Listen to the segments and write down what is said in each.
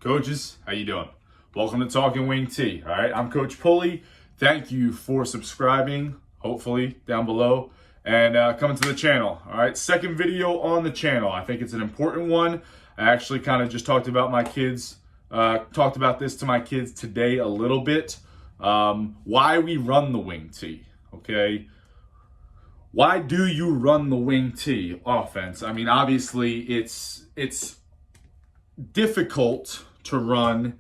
Coaches, how you doing? Welcome to Talkin Wing T. All right, I'm Coach Pulley. Thank you for subscribing, hopefully, down below, and coming to the channel. All right, second video on the channel. I think it's an important one. I actually kind of just talked about my kids, talked about this to my kids today a little bit. Why we run the Wing T, okay? Why do you run the Wing T offense? I mean, obviously, it's difficult to run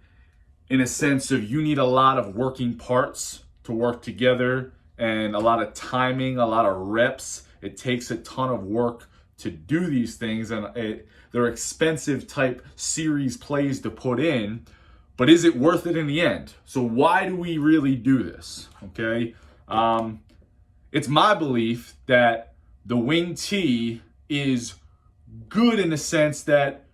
in a sense of you need a lot of working parts to work together and a lot of timing, a lot of reps. It takes a ton of work to do these things, and they're expensive type series plays to put in, but is it worth it in the end? So why do we really do this? Okay. It's my belief that the Wing T is good in the sense that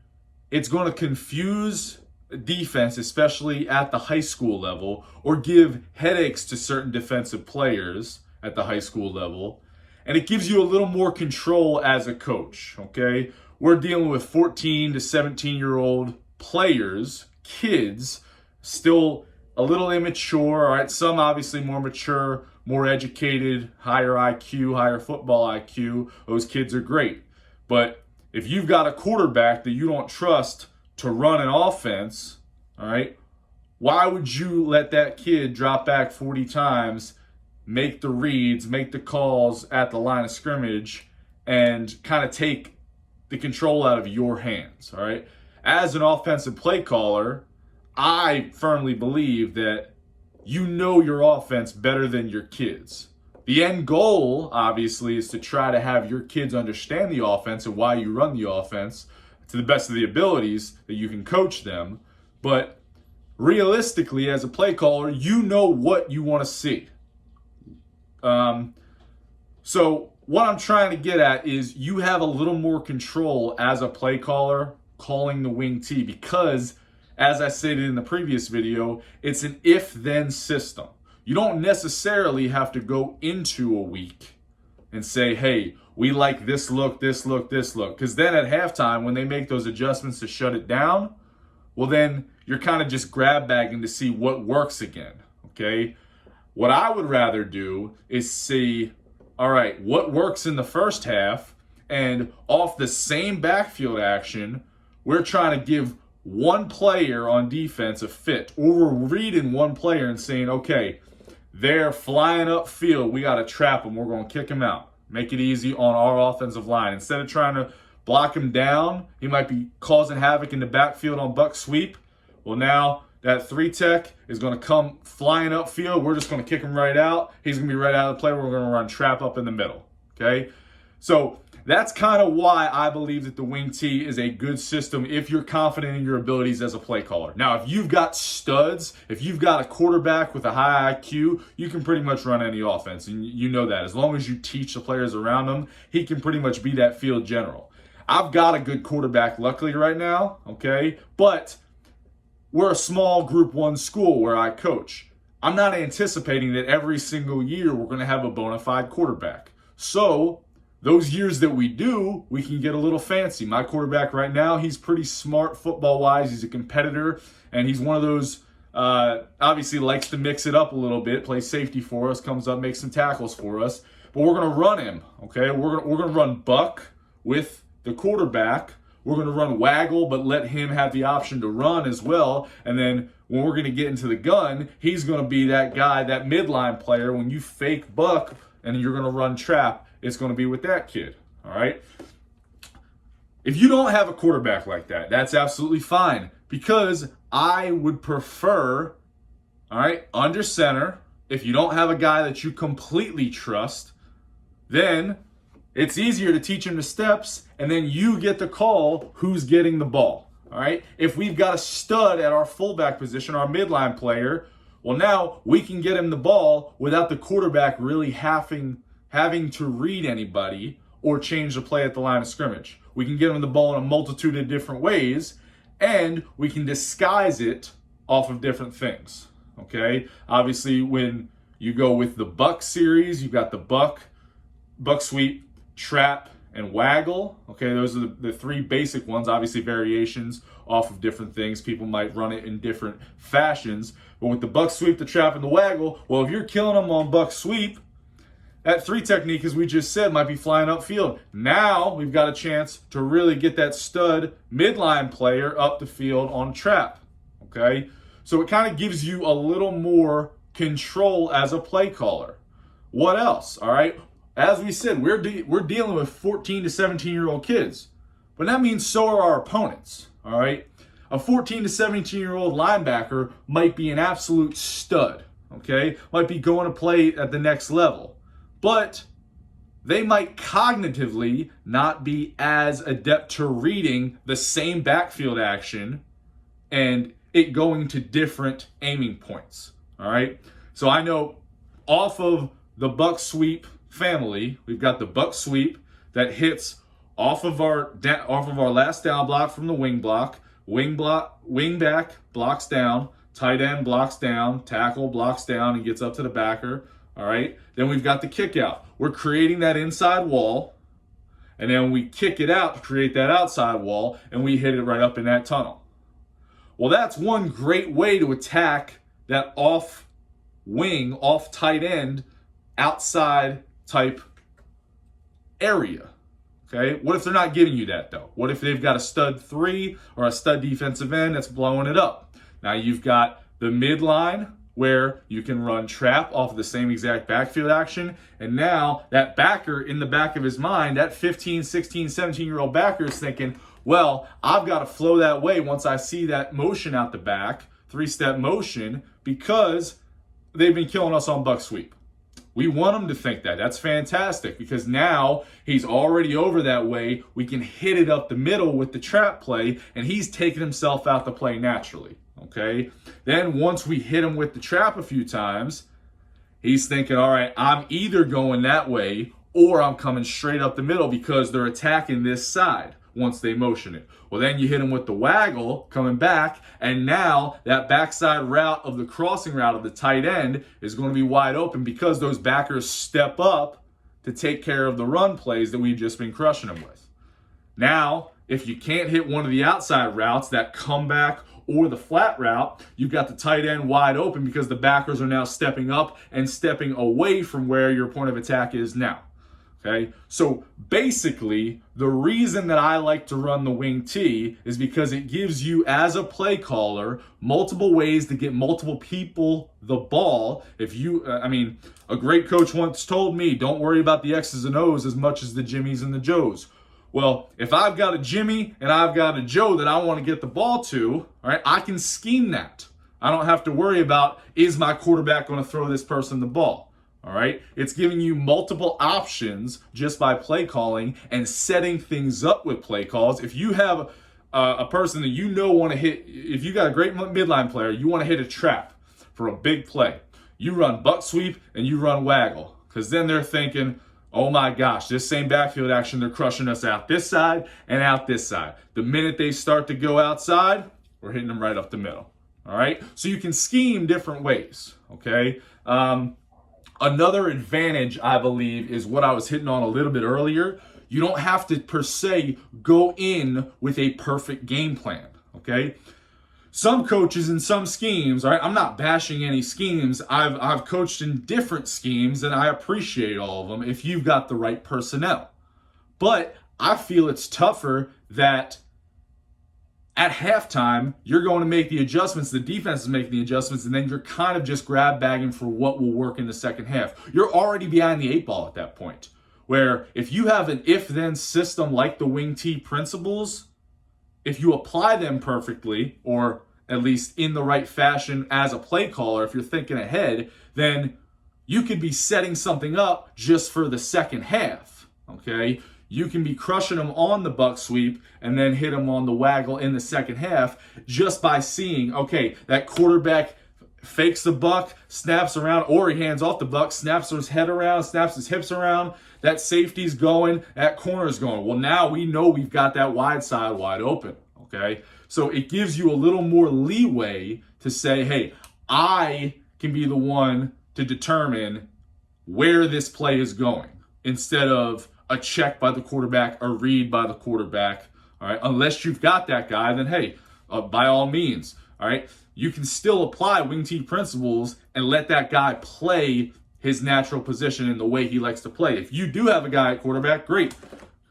it's going to confuse defense, especially at the high school level, or give headaches to certain defensive players at the high school level. And it gives you a little more control as a coach, okay? We're dealing with 14 to 17-year-old players, kids, still a little immature, all right? Some obviously more mature, more educated, higher IQ, higher football IQ. Those kids are great. But if you've got a quarterback that you don't trust to run an offense, all right, why would you let that kid drop back 40 times, make the reads, make the calls at the line of scrimmage, and kind of take the control out of your hands, all right? As an offensive play caller, I firmly believe that you know your offense better than your kids. The end goal, obviously, is to try to have your kids understand the offense and why you run the offense to the best of the abilities that you can coach them. But realistically, as a play caller, you know what you want to see. So what I'm trying to get at is you have a little more control as a play caller calling the Wing T because, as I stated in the previous video, it's an if-then system. You don't necessarily have to go into a week and say, hey, we like this look, this look, this look. Because then at halftime, when they make those adjustments to shut it down, well, then you're kind of just grab bagging to see what works again, okay? What I would rather do is see, all right, what works in the first half, and off the same backfield action, we're trying to give one player on defense a fit, or we're reading one player and saying, okay, they're flying upfield, we got to trap them, we're going to kick them out. Make it easy on our offensive line. Instead of trying to block him down, he might be causing havoc in the backfield on buck sweep. Well, now that 3-tech is going to come flying upfield. We're just going to kick him right out. He's going to be right out of the play. We're going to run trap up in the middle, okay? So that's kind of why I believe that the Wing T is a good system if you're confident in your abilities as a play caller. Now, if you've got studs, if you've got a quarterback with a high IQ, you can pretty much run any offense, and you know that. As long as you teach the players around him, he can pretty much be that field general. I've got a good quarterback, luckily, right now, okay? But we're a small Group 1 school where I coach. I'm not anticipating that every single year we're going to have a bona fide quarterback. So those years that we do, we can get a little fancy. My quarterback right now, he's pretty smart football-wise. He's a competitor, and he's one of those, obviously likes to mix it up a little bit, plays safety for us, comes up, makes some tackles for us. But we're going to run him, okay? We're going to run buck with the quarterback. We're going to run waggle, but let him have the option to run as well. And then when we're going to get into the gun, he's going to be that guy, that midline player. When you fake buck and you're going to run trap, it's going to be with that kid, all right? If you don't have a quarterback like that, that's absolutely fine, because I would prefer, all right, under center. If you don't have a guy that you completely trust, then it's easier to teach him the steps, and then you get the call who's getting the ball, all right? If we've got a stud at our fullback position, our midline player, well, now we can get him the ball without the quarterback really having to read anybody or change the play at the line of scrimmage. We can get him the ball in a multitude of different ways, and we can disguise it off of different things, okay? Obviously, when you go with the buck series, you've got the buck sweep, trap, and waggle. Okay, those are the three basic ones. Obviously, variations off of different things. People might run it in different fashions. But with the buck sweep, the trap, and the waggle, well, if you're killing them on buck sweep, that 3 technique, as we just said, might be flying upfield. Now we've got a chance to really get that stud midline player up the field on trap. Okay, so it kind of gives you a little more control as a play caller. What else? All right, as we said, we're dealing with 14 to 17-year-old kids, but that means so are our opponents. All right, a 14 to 17-year-old linebacker might be an absolute stud. Okay, might be going to play at the next level, but they might cognitively not be as adept to reading the same backfield action and it going to different aiming points. All right, so I know off of the buck sweep family, we've got the buck sweep that hits off of our last down block from the wing block, wing back blocks down, tight end blocks down, tackle blocks down and gets up to the backer. All right, then we've got the kick out. We're creating that inside wall, and then we kick it out to create that outside wall, and we hit it right up in that tunnel. Well, that's one great way to attack that off wing, off tight end, outside type area. Okay, what if they're not giving you that though? What if they've got a stud 3 or a stud defensive end that's blowing it up? Now you've got the midline where you can run trap off of the same exact backfield action. And now that backer in the back of his mind, that 15, 16, 17-year-old backer is thinking, well, I've got to flow that way once I see that motion out the back, 3-step motion, because they've been killing us on buck sweep. We want him to think that. That's fantastic because now he's already over that way. We can hit it up the middle with the trap play, and he's taking himself out the play naturally. Okay? Then once we hit him with the trap a few times, he's thinking, all right, I'm either going that way or I'm coming straight up the middle because they're attacking this side once they motion it. Well, then you hit him with the waggle coming back, and now that backside route of the crossing route of the tight end is going to be wide open because those backers step up to take care of the run plays that we've just been crushing them with. Now, if you can't hit one of the outside routes, that comeback or the flat route, you've got the tight end wide open because the backers are now stepping up and stepping away from where your point of attack is now. Okay, so basically, the reason that I like to run the Wing T is because it gives you, as a play caller, multiple ways to get multiple people the ball. If you, a great coach once told me, don't worry about the X's and O's as much as the Jimmies and the Joes. Well, if I've got a Jimmy and I've got a Joe that I want to get the ball to, all right, I can scheme that. I don't have to worry about, is my quarterback going to throw this person the ball? All right, it's giving you multiple options just by play calling and setting things up with play calls. If you have a person that you know want to hit, if you got a great midline player, you want to hit a trap for a big play, you run buck sweep and you run waggle, because then they're thinking, oh my gosh, this same backfield action, they're crushing us out this side and out this side. The minute they start to go outside, we're hitting them right up the middle. All right, so you can scheme different ways. Okay. Another advantage, I believe, is what I was hitting on a little bit earlier. You don't have to, per se, go in with a perfect game plan, okay? Some coaches in some schemes, all right, I'm not bashing any schemes. I've coached in different schemes, and I appreciate all of them if you've got the right personnel. But I feel it's tougher that at halftime, you're going to make the adjustments, the defense is making the adjustments, and then you're kind of just grab bagging for what will work in the second half. You're already behind the 8 ball at that point, where if you have an if-then system like the Wing T principles, if you apply them perfectly, or at least in the right fashion as a play caller, if you're thinking ahead, then you could be setting something up just for the second half, okay? You can be crushing them on the buck sweep and then hit them on the waggle in the second half just by seeing, okay, that quarterback fakes the buck, snaps around, or he hands off the buck, snaps his head around, snaps his hips around, that safety's going, that corner's going. Well, now we know we've got that wide side wide open, okay? So it gives you a little more leeway to say, hey, I can be the one to determine where this play is going instead of a check by the quarterback, a read by the quarterback. All right, unless you've got that guy, then hey, by all means, all right, you can still apply Wing T principles and let that guy play his natural position in the way he likes to play. If you do have a guy at quarterback, great.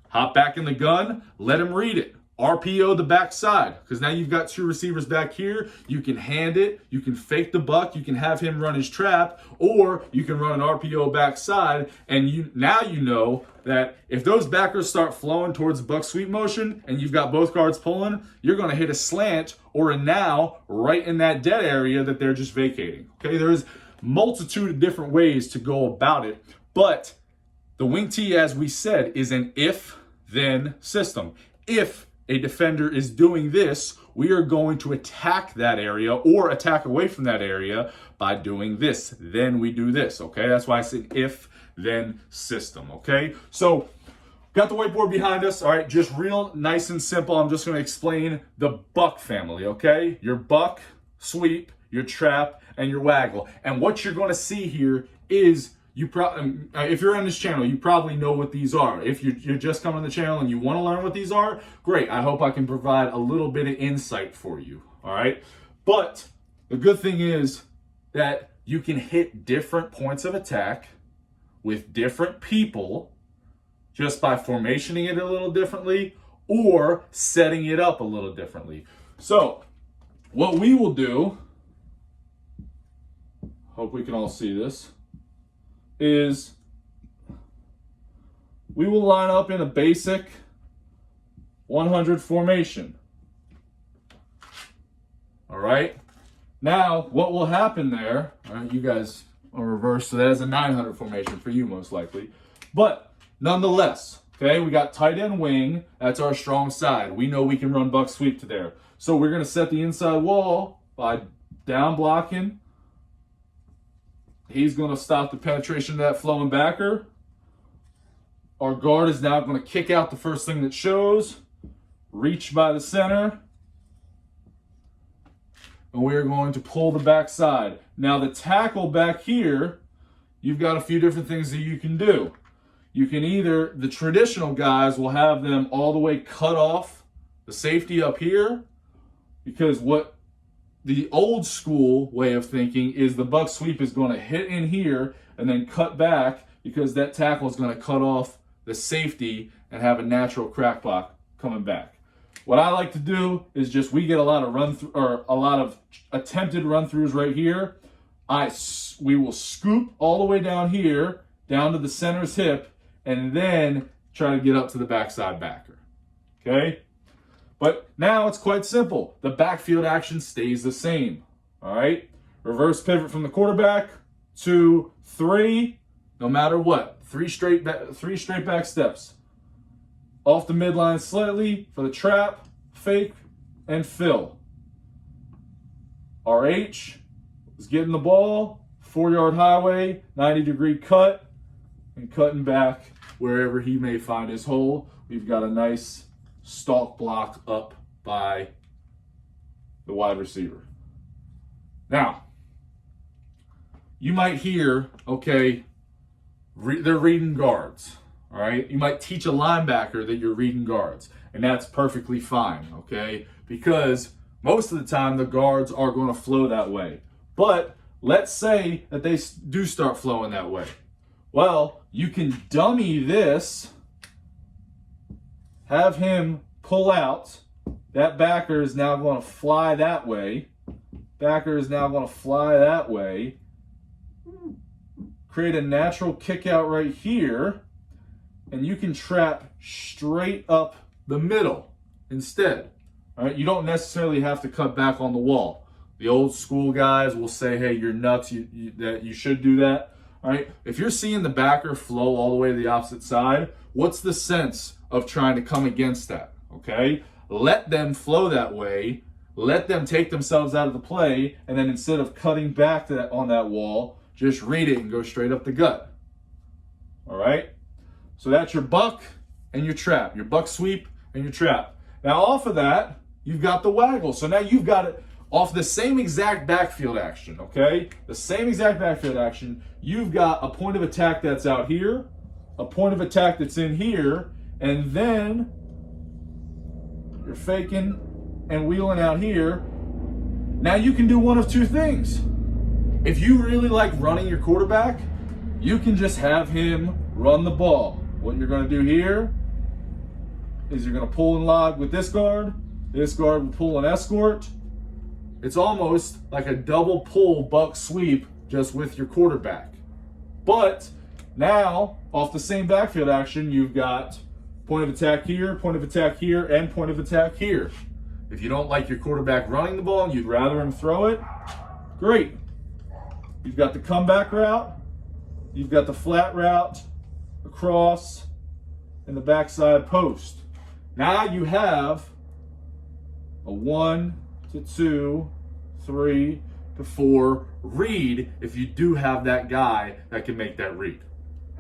Hop back in the gun, let him read it. RPO the backside, because now you've got two receivers back here. You can hand it, you can fake the buck, you can have him run his trap, or you can run an RPO backside, and now you know that if those backers start flowing towards buck sweep motion and you've got both guards pulling, you're going to hit a slant or a now right in that dead area that they're just vacating. Okay, there's multitude of different ways to go about it, but the Wing T, as we said, is an if-then system. If a defender is doing this, we are going to attack that area or attack away from that area by doing this. Then we do this, okay? That's why I said if-then system, okay? So, got the whiteboard behind us, all right? Just real nice and simple. I'm just going to explain the buck family, okay? Your buck, sweep, your trap, and your waggle. And what you're going to see here is if you're on this channel, you probably know what these are. If you're just coming to the channel and you want to learn what these are, great. I hope I can provide a little bit of insight for you, all right? But the good thing is that you can hit different points of attack with different people just by formationing it a little differently or setting it up a little differently. So what we will do, hope we can all see this, is we will line up in a basic 100 formation. All right. Now, what will happen there, all right, you guys are reversed, so that is a 900 formation for you most likely. But nonetheless, okay, we got tight end wing. That's our strong side. We know we can run buck sweep to there. So we're going to set the inside wall by down blocking. He's going to stop the penetration of that flowing backer. Our guard is now going to kick out the first thing that shows, reach by the center, and we are going to pull the backside. Now the tackle back here, you've got a few different things that you can do. You can either, the traditional guys will have them all the way cut off the safety up here, because what the old school way of thinking is the buck sweep is going to hit in here and then cut back, because that tackle is going to cut off the safety and have a natural crack block coming back. What I like to do is just, we get a lot of attempted run throughs right here. We will scoop all the way down here, down to the center's hip, and then try to get up to the backside backer. Okay? But now it's quite simple. The backfield action stays the same. All right? Reverse pivot from the quarterback, 2, 3, no matter what. 3 straight back steps. Off the midline slightly for the trap, fake, and fill. RH is getting the ball, 4-yard highway, 90-degree cut, and cutting back wherever he may find his hole. We've got a nice stalk block up by the wide receiver. Now, you might hear, okay, they're reading guards, all right? You might teach a linebacker that you're reading guards, and that's perfectly fine, okay? Because most of the time the guards are going to flow that way. But let's say that they do start flowing that way. Well, you can dummy this, have him pull out. That backer is now going to fly that way. Backer is now going to fly that way. Create a natural kick out right here. And you can trap straight up the middle instead. All right, you don't necessarily have to cut back on the wall. The old school guys will say, hey, you're nuts, that you should do that. All right, if you're seeing the backer flow all the way to the opposite side, what's the sense of trying to come against that? Okay, let them flow that way. Let them take themselves out of the play, and then instead of cutting back to on that wall, just read it and go straight up the gut. All right, so that's your buck and your trap, your buck sweep and your trap. Now off of that, you've got the waggle. So now you've got it off the same exact backfield action, okay? The same exact backfield action. You've got a point of attack that's out here, a point of attack that's in here, and then you're faking and wheeling out here. Now you can do one of two things. If you really like running your quarterback, you can just have him run the ball. What you're going to do here is you're going to pull and log with this guard. This guard will pull an escort. It's almost like a double pull buck sweep just with your quarterback. But now, off the same backfield action, you've got point of attack here, point of attack here, and point of attack here. If you don't like your quarterback running the ball and you'd rather him throw it, great. You've got the comeback route, you've got the flat route, across, and the backside post. Now you have a 1 to 2, 3 to 4 read if you do have that guy that can make that read.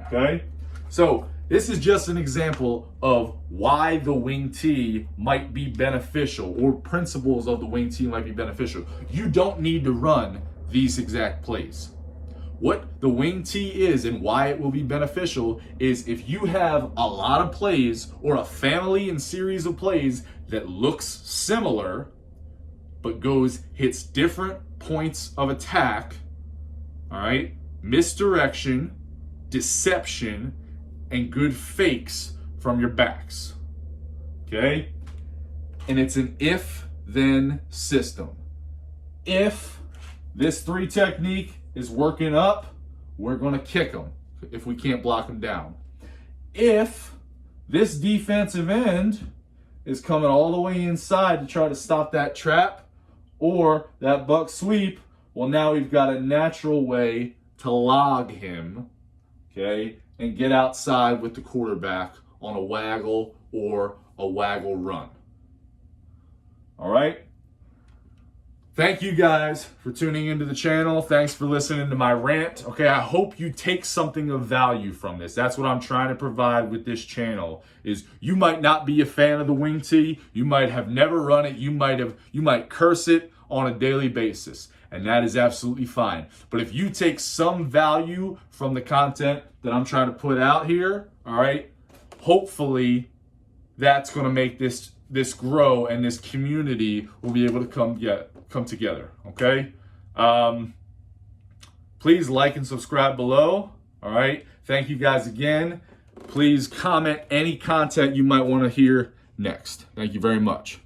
Okay? So this is just an example of why the wing T might be beneficial, or principles of the wing T might be beneficial. You don't need to run these exact plays. What the wing T is and why it will be beneficial is if you have a lot of plays or a family and series of plays that looks similar but hits different points of attack, all right? Misdirection, deception, and good fakes from your backs, okay? And it's an if-then system. If this 3 technique is working up, we're going to kick them if we can't block them down. If this defensive end is coming all the way inside to try to stop that trap or that buck sweep, well, now we've got a natural way to log him, okay, and get outside with the quarterback on a waggle or a waggle run. All right? Thank you guys for tuning into the channel. Thanks for listening to my rant. Okay, I hope you take something of value from this. That's what I'm trying to provide with this channel. Is you might not be a fan of the wing T. You might have never run it. You might curse it on a daily basis, and that is absolutely fine. But if you take some value from the content that I'm trying to put out here, all right, hopefully that's going to make this grow, and this community will be able to come together, okay? Please like and subscribe below, all right? Thank you guys again. Please comment any content you might want to hear next. Thank you very much.